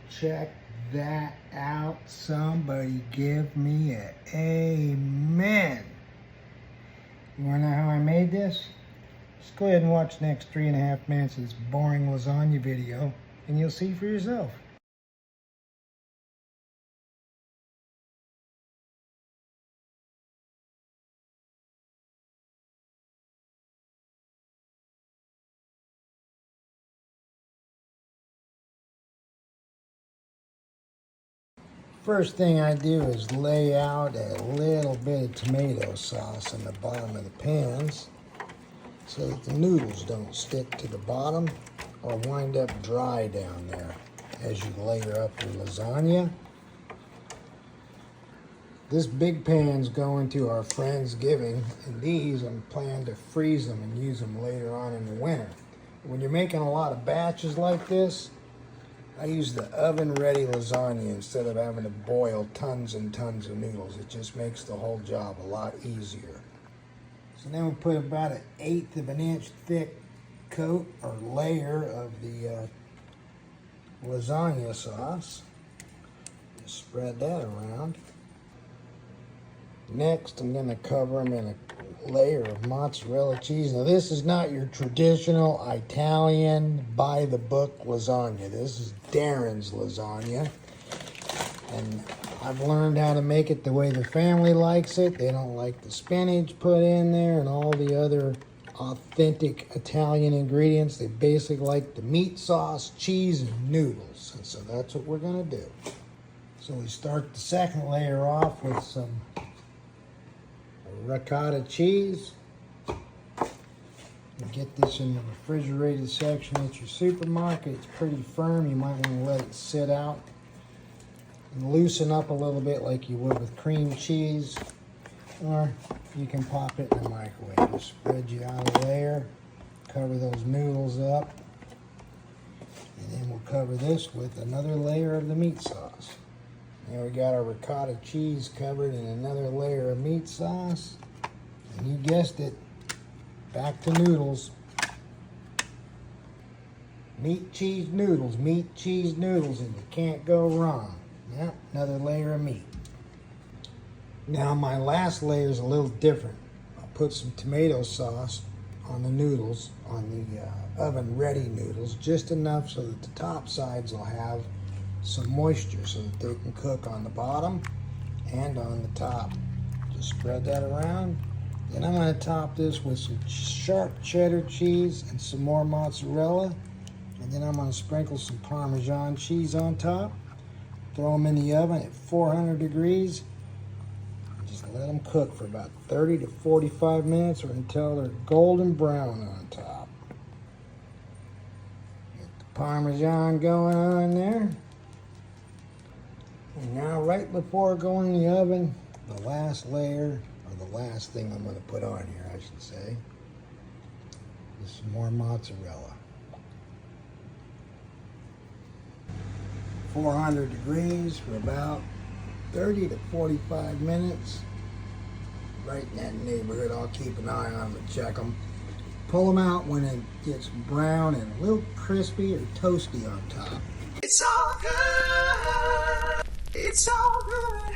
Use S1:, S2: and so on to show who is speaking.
S1: Check that out. Somebody give me an amen. You wanna know how I made this? Just go ahead and watch the next 3.5 minutes of this boring lasagna video and you'll see for yourself. First thing I do is lay out a little bit of tomato sauce in the bottom of the pans so that the noodles don't stick to the bottom or wind up dry down there as you layer up your lasagna. This big pan's going to our Friendsgiving, and these I'm planning to freeze them and use them later on in the winter. When you're making a lot of batches like this, I use the oven-ready lasagna instead of having to boil tons and tons of noodles. It just makes the whole job a lot easier. So then we'll put about 1/8 of an inch thick coat or layer of the lasagna sauce. Just spread that around. Next, I'm going to cover them in a layer of mozzarella cheese. Now, this is not your traditional Italian by-the-book lasagna. This is Darren's lasagna. And I've learned how to make it the way the family likes it. They don't like the spinach put in there and all the other authentic Italian ingredients. They basically like the meat sauce, cheese, and noodles. And so that's what we're going to do. So we start the second layer off with some ricotta cheese. You get this in the refrigerated section at your supermarket. It's pretty firm. You might want to let it sit out and loosen up a little bit like you would with cream cheese, or you can pop it in the microwave. Just spread you out a layer, cover those noodles up, and then we'll cover this with another layer of the meat sauce. Now we got our ricotta cheese covered in another layer of meat sauce. And you guessed it, back to noodles. Meat, cheese, noodles, and you can't go wrong. Yep, another layer of meat. Now my last layer is a little different. I'll put some tomato sauce on the noodles, on the oven-ready noodles, just enough so that the top sides will have some moisture so that they can cook on the bottom and on the top. Just spread that around. Then I'm going to top this with some sharp cheddar cheese and some more mozzarella. And then I'm going to sprinkle some Parmesan cheese on top. Throw them in the oven at 400 degrees. Just let them cook for about 30 to 45 minutes or until they're golden brown on top. Get the Parmesan going on there. And now right before going in the oven, the last layer, or the last thing I'm going to put on here, I should say, is some more mozzarella. 400 degrees for about 30 to 45 minutes. Right in that neighborhood. I'll keep an eye on them and check them. Pull them out when it gets brown and a little crispy or toasty on top.
S2: It's all good. It's all good.